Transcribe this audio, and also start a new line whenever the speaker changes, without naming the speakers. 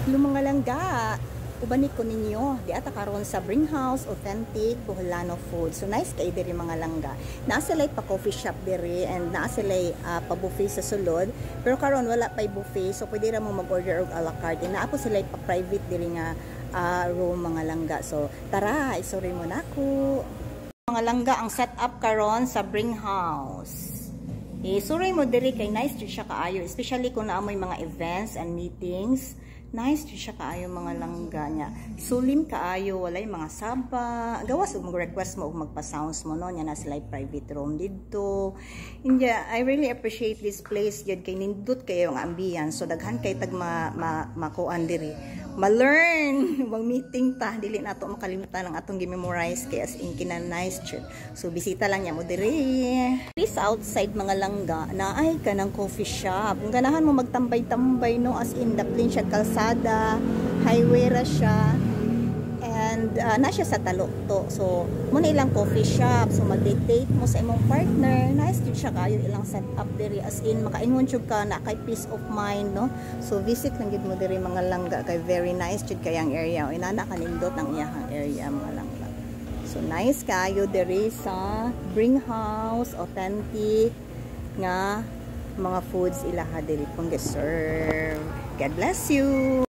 Mga langga, ubanit ko ninyo, di ata karon sa Bring House Authentic Boholano Food. So nice kay diri mga langga. Naa sila pa coffee shop diri and naa sila pa buffet sa sulod. Pero karon wala pa buffet, so pwede ra mo mag-order og a la carte. Naa po sila pa private diri nga room mga langga. So tara, isuri mo nako. Mga langga, ang setup karon sa Bring House. Suray mo diri kay nice jud siya kaayo, especially kung naamoy mga events and meetings. Nice jud siya kaayo mga langga niya. Sulim kaayo, walay mga saba. Gawas og mag-request mo og magpa-sounds mo no, nya na sila private room didto. India, I really appreciate this place yun kay nindot kayo ang ambience. So daghan kay tag makuan diri. Ma-learn wag meeting ta dili nato makalimutan ang atong gi-memorize kay as in kina nice jud. So bisita lang niya mo diri. Please outside mga langga na ay kanang coffee shop. Kung ganahan mo magtambay-tambay no, as in the plain siya kalsada, highway ra siya. And na siya sa talukto. So mo na ilang coffee shop. So mag-date mo sa imong partner. Nice jud siya kayo ilang setup diri, as in makaingon jud ka na kay peace of mind no. So visit lang gid mo diri mga langga kay very nice jud kayang area. O inana kanindot ang iyahang area mga langga. So nice kayo diri sa Bring House Authentic nga mga foods ilaha diri pong serve. God bless you.